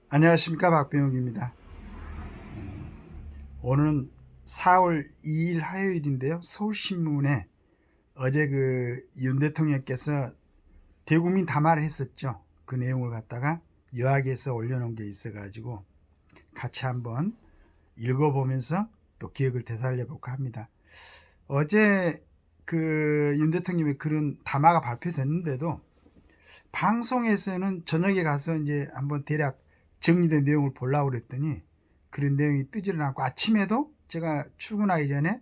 안녕하십니까, 박병욱입니다. 오늘은 4월 2일 화요일인데요. 서울신문에 어제 윤 대통령께서 대국민 담화를 했었죠. 그 내용을 갖다가 요약해서 올려놓은 게 있어가지고 같이 한번 읽어보면서 또 기억을 되살려볼까 합니다. 어제 윤 대통령의 그런 담화가 발표됐는데도 방송에서는 저녁에 가서 이제 한번 대략 정리된 내용을 보려고 그랬더니 그런 내용이 뜨지를 않고, 아침에도 제가 출근하기 전에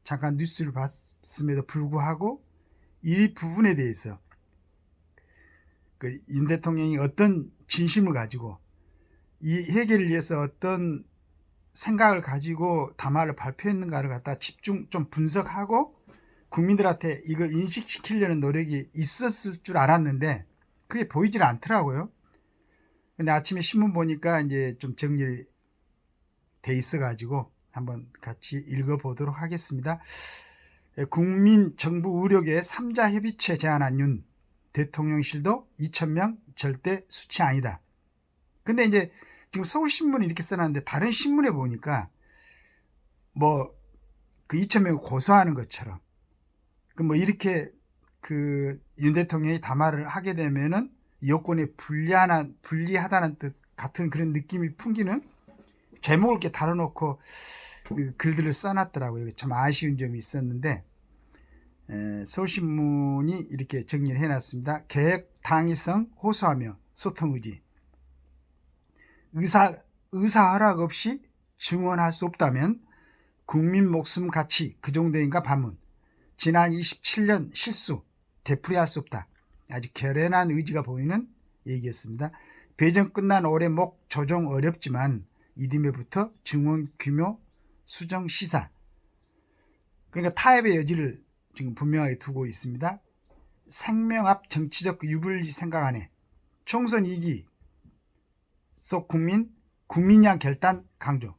잠깐 뉴스를 봤음에도 불구하고 이 부분에 대해서 윤 대통령이 어떤 진심을 가지고 이 해결을 위해서 어떤 생각을 가지고 담화를 발표했는가를 갖다 집중 좀 분석하고 국민들한테 이걸 인식시키려는 노력이 있었을 줄 알았는데 그게 보이질 않더라고요. 근데 아침에 신문 보니까 이제 좀 정리돼 있어가지고 한번 같이 읽어보도록 하겠습니다. 국민 정부 의료계 3자 협의체 제안한 윤 대통령실도 2,000명 절대 수치 아니다. 근데 이제 지금 서울신문이 이렇게 써놨는데 다른 신문에 보니까 그 2,000명을 고소하는 것처럼 이렇게 윤 대통령이 담화를 하게 되면은 여권에 불리하다는 뜻 같은 그런 느낌이 풍기는 제목을 이렇게 다뤄놓고 글들을 써놨더라고요. 참 아쉬운 점이 있었는데 서울신문이 이렇게 정리를 해놨습니다. 계획 당위성 호소하며 소통 의지. 의사 허락 없이 증언할 수 없다면 국민 목숨 가치 그 정도인가 반문. 지난 27년 실수 되풀이할 수 없다. 아주 결연한 의지가 보이는 얘기였습니다. 배정 끝난 올해 목 조정 어렵지만 이듬해부터 증원 규모 수정 시사. 그러니까 타협의 여지를 지금 분명하게 두고 있습니다. 생명 앞 정치적 유불리 생각 안에 총선 2기 속 국민양 결단 강조.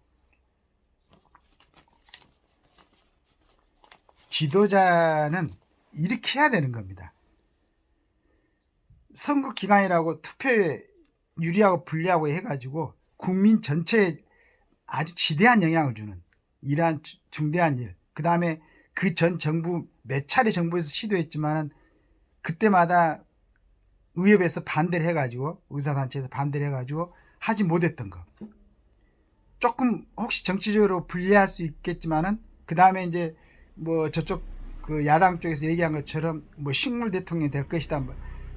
지도자는 이렇게 해야 되는 겁니다. 선거 기간이라고 투표에 유리하고 불리하고 해가지고 국민 전체에 아주 지대한 영향을 주는 이러한 중대한 일. 그 다음에 그 전 정부 몇 차례 정부에서 시도했지만은 그때마다 의협에서 반대를 해가지고 의사단체에서 반대를 해가지고 하지 못했던 거. 조금 혹시 정치적으로 불리할 수 있겠지만은 그 다음에 이제 저쪽 야당 쪽에서 얘기한 것처럼 식물 대통령이 될 것이다.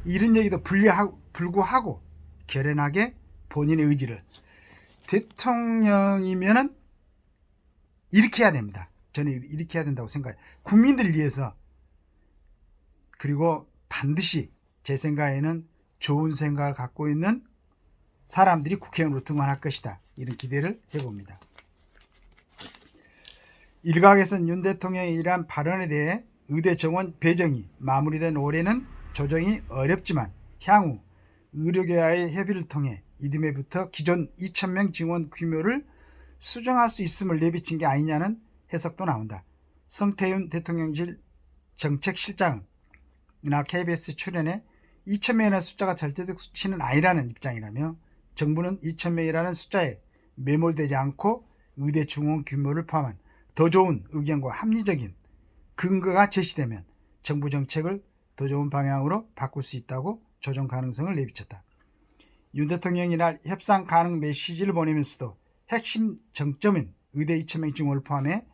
이런 얘기도 불구하고 결연하게 본인의 의지를, 대통령이면은 이렇게 해야 됩니다. 저는 이렇게 해야 된다고 생각해요. 국민들을 위해서. 그리고 반드시 제 생각에는 좋은 생각을 갖고 있는 사람들이 국회의원으로 등원할 것이다. 이런 기대를 해봅니다. 일각에서는 윤 대통령의 이러한 발언에 대해 의대 정원 배정이 마무리된 올해는 조정이 어렵지만 향후 의료계와의 협의를 통해 이듬해부터 기존 2,000명 증원 규모를 수정할 수 있음을 내비친 게 아니냐는 해석도 나온다. 성태윤 대통령실 정책실장이나 KBS 출연에 2,000명이라는 숫자가 절대적 수치는 아니라는 입장이라며 정부는 2,000명이라는 숫자에 매몰되지 않고 의대 증원 규모를 포함한 더 좋은 의견과 합리적인 근거가 제시되면 정부 정책을 더 좋은 방향으로 바꿀 수 있다고 조정 가능성을 내비쳤다. 윤 대통령이 이날 협상 가능 메시지를 보내면서도 핵심 정점인 의대 2,000명 증원을 포함해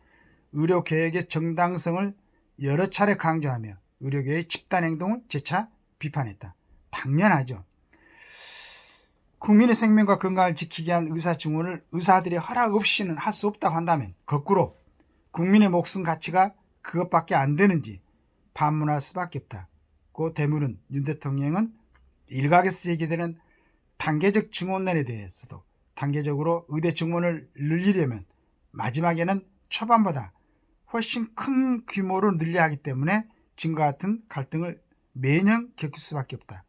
의료개혁의 정당성을 여러 차례 강조하며 의료계의 집단행동을 재차 비판했다. 당연하죠. 국민의 생명과 건강을 지키기 위한 의사 증원을 의사들의 허락 없이는 할 수 없다고 한다면 거꾸로 국민의 목숨 가치가 그것밖에 안 되는지 반문할 수밖에 없다. 그 대물은 윤 대통령은 일각에서 제기되는 단계적 증원론에 대해서도 단계적으로 의대 증원을 늘리려면 마지막에는 초반보다 훨씬 큰 규모로 늘려야 하기 때문에 지금과 같은 갈등을 매년 겪을 수밖에 없다.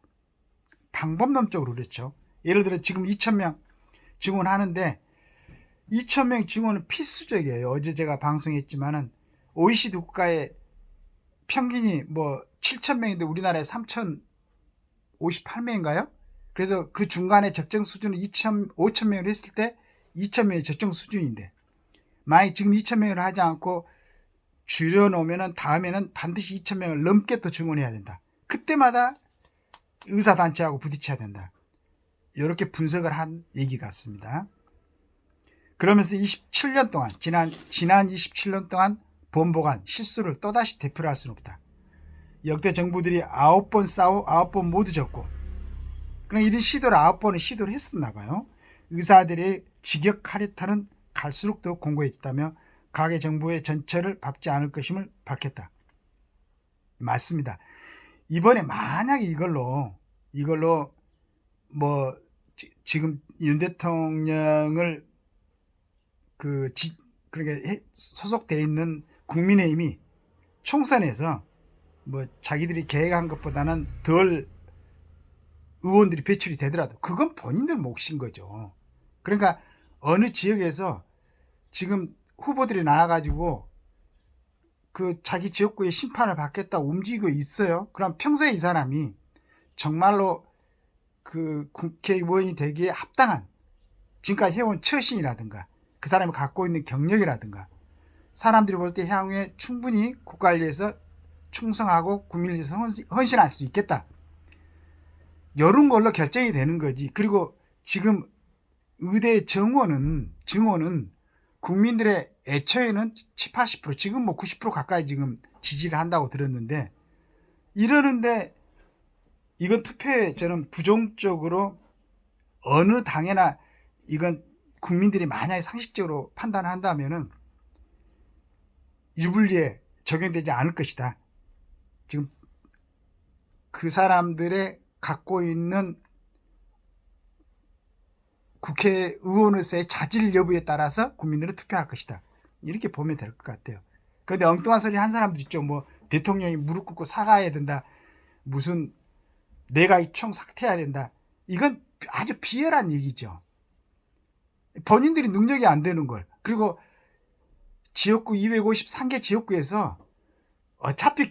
방법론적으로 그렇죠. 예를 들어 지금 2,000명 증원하는데 2,000명 증원은 필수적이에요. 어제 제가 방송했지만은 OECD 국가의 평균이 7,000명인데 우리나라에 3,058명인가요? 그래서 그 중간에 적정 수준을 5,000명을 했을 때 2,000명이 적정 수준인데, 만약 지금 2,000명을 하지 않고 줄여놓으면 다음에는 반드시 2,000명을 넘게 또 증원해야 된다. 그때마다 의사단체하고 부딪혀야 된다. 이렇게 분석을 한 얘기 같습니다. 그러면서 27년 동안, 지난 27년 동안 번복한 실수를 또다시 되풀이할 수는 없다. 역대 정부들이 9번 싸워 9번 모두 졌고, 그냥 이런 시도를 9번을 시도를 했었나 봐요. 의사들의 직역 카르텔은 갈수록 더 공고해졌다며 각의 정부의 전철을 밟지 않을 것임을 밝혔다. 맞습니다. 이번에 만약에 이걸로 뭐 지금 윤 대통령을 그러니까 소속되어 있는 국민의힘이 총선에서 뭐 자기들이 계획한 것보다는 덜 의원들이 배출이 되더라도 그건 본인들 몫인 거죠. 그러니까 어느 지역에서 지금 후보들이 나와가지고 그 자기 지역구의 심판을 받겠다 움직이고 있어요. 그럼 평소에 이 사람이 정말로 그 국회의원이 되기에 합당한 지금까지 해온 처신이라든가 그 사람이 갖고 있는 경력이라든가 사람들이 볼 때 향후에 충분히 국가를 위해서 충성하고 국민을 위해서 헌신할 수 있겠다. 이런 걸로 결정이 되는 거지. 그리고 지금 의대 증원은 국민들의 애초에는 70, 80% 지금 뭐 90% 가까이 지금 지지를 한다고 들었는데, 이러는데 이건 투표에 저는 부정적으로 어느 당에나 이건 국민들이 만약에 상식적으로 판단을 한다면은 유불리에 적용되지 않을 것이다. 지금 그 사람들의 갖고 있는 국회의원으로서의 자질 여부에 따라서 국민들은 투표할 것이다. 이렇게 보면 될 것 같아요. 그런데 엉뚱한 소리 한 사람도 있죠. 뭐 대통령이 무릎 꿇고 사과해야 된다. 무슨 내가 이 총 삭퇴해야 된다. 이건 아주 비열한 얘기죠. 본인들이 능력이 안 되는 걸. 그리고 지역구 253개 지역구에서 어차피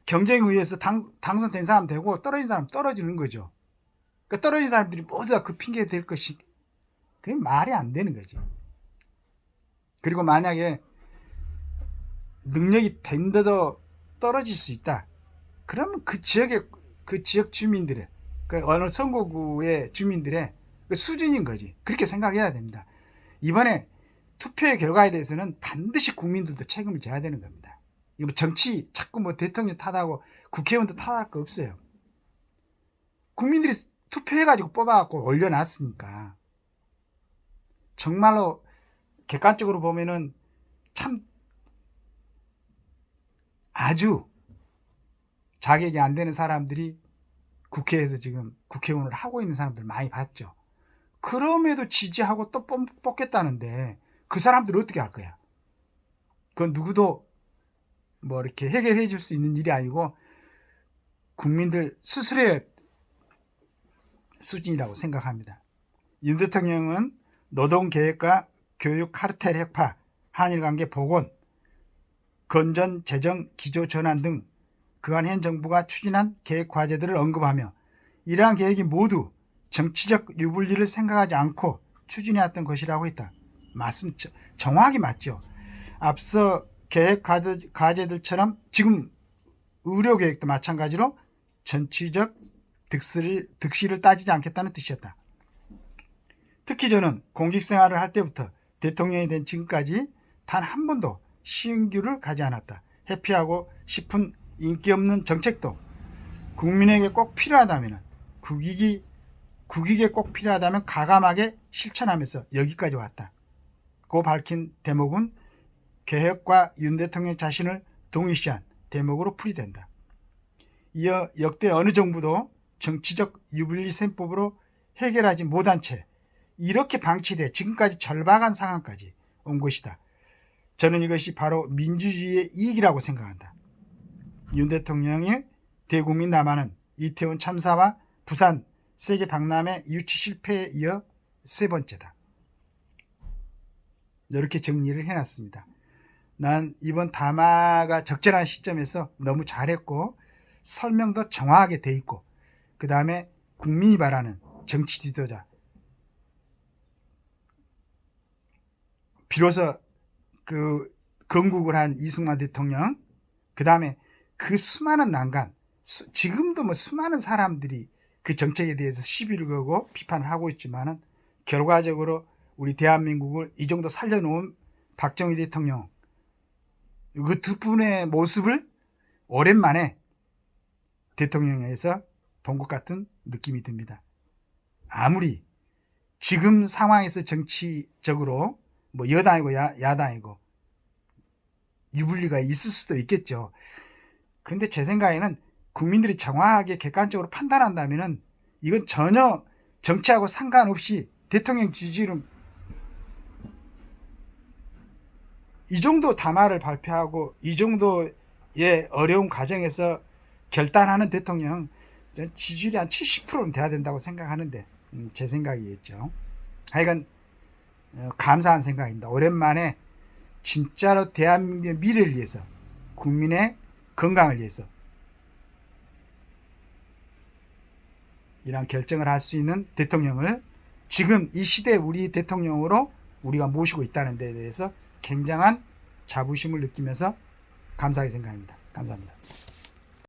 경쟁에 의해서 당선된 사람 되고 떨어진 사람 떨어지는 거죠. 그러니까 떨어진 사람들이 모두 다 그 핑계 될 것이, 그게 말이 안 되는 거지. 그리고 만약에 능력이 된데도 떨어질 수 있다. 그러면 그 지역 주민들의, 그 어느 선거구의 주민들의 그 수준인 거지. 그렇게 생각해야 됩니다. 이번에 투표의 결과에 대해서는 반드시 국민들도 책임을 져야 되는 겁니다. 이거 뭐 정치 자꾸 뭐 대통령 탓하고 국회의원도 탓할 거 없어요. 국민들이 투표해가지고 뽑아갖고 올려놨으니까. 정말로 객관적으로 보면은 참 아주 자격이 안 되는 사람들이 국회에서 지금 국회의원을 하고 있는 사람들 많이 봤죠. 그럼에도 지지하고 또 뽑겠다는데 그 사람들 어떻게 할 거야? 그건 누구도 뭐 이렇게 해결해 줄 수 있는 일이 아니고 국민들 스스로의 수준이라고 생각합니다. 윤 대통령은 노동계획과 교육 카르텔 혁파, 한일관계 복원, 건전, 재정, 기조 전환 등 그간 현 정부가 추진한 계획 과제들을 언급하며 이러한 계획이 모두 정치적 유불리를 생각하지 않고 추진해왔던 것이라고 했다. 정확히 맞죠. 앞서 계획 과제들처럼 지금 의료계획도 마찬가지로 정치적 득실을 따지지 않겠다는 뜻이었다. 특히 저는 공직생활을 할 때부터 대통령이 된 지금까지 단 한 번도 시행규를 가지 않았다. 회피하고 싶은 인기 없는 정책도 국민에게 꼭 필요하다면 국익에 꼭 필요하다면 가감하게 실천하면서 여기까지 왔다. 고 밝힌 대목은 개혁과 윤 대통령 자신을 동일시한 대목으로 풀이된다. 이어 역대 어느 정부도 정치적 유불리 셈법으로 해결하지 못한 채 이렇게 방치돼 지금까지 절박한 상황까지 온 것이다. 저는 이것이 바로 민주주의의 이익이라고 생각한다. 윤 대통령의 대국민 남하는 이태원 참사와 부산 세계 박람회 유치 실패에 이어 세 번째다. 이렇게 정리를 해놨습니다. 난 이번 담화가 적절한 시점에서 너무 잘했고 설명도 정확하게 돼 있고 그 다음에 국민이 바라는 정치 지도자, 비로소 그 건국을 한 이승만 대통령, 그 다음에 그 수많은 난관, 지금도 뭐 수많은 사람들이 그 정책에 대해서 시비를 걸고 비판을 하고 있지만은 결과적으로 우리 대한민국을 이 정도 살려놓은 박정희 대통령, 그 두 분의 모습을 오랜만에 대통령에서 본 것 같은 느낌이 듭니다. 아무리 지금 상황에서 정치적으로 뭐 여당이고 야당이고 유불리가 있을 수도 있겠죠. 근데 제 생각에는 국민들이 정확하게 객관적으로 판단한다면은 이건 전혀 정치하고 상관없이 대통령 지지율은 이 정도 담화를 발표하고 이 정도의 어려운 과정에서 결단하는 대통령 지지율이 한 70%는 돼야 된다고 생각하는데 제 생각이겠죠. 하여간 감사한 생각입니다. 오랜만에 진짜로 대한민국의 미래를 위해서, 국민의 건강을 위해서 이런 결정을 할 수 있는 대통령을 지금 이 시대 우리 대통령으로 우리가 모시고 있다는 데 대해서 굉장한 자부심을 느끼면서 감사하게 생각합니다. 감사합니다.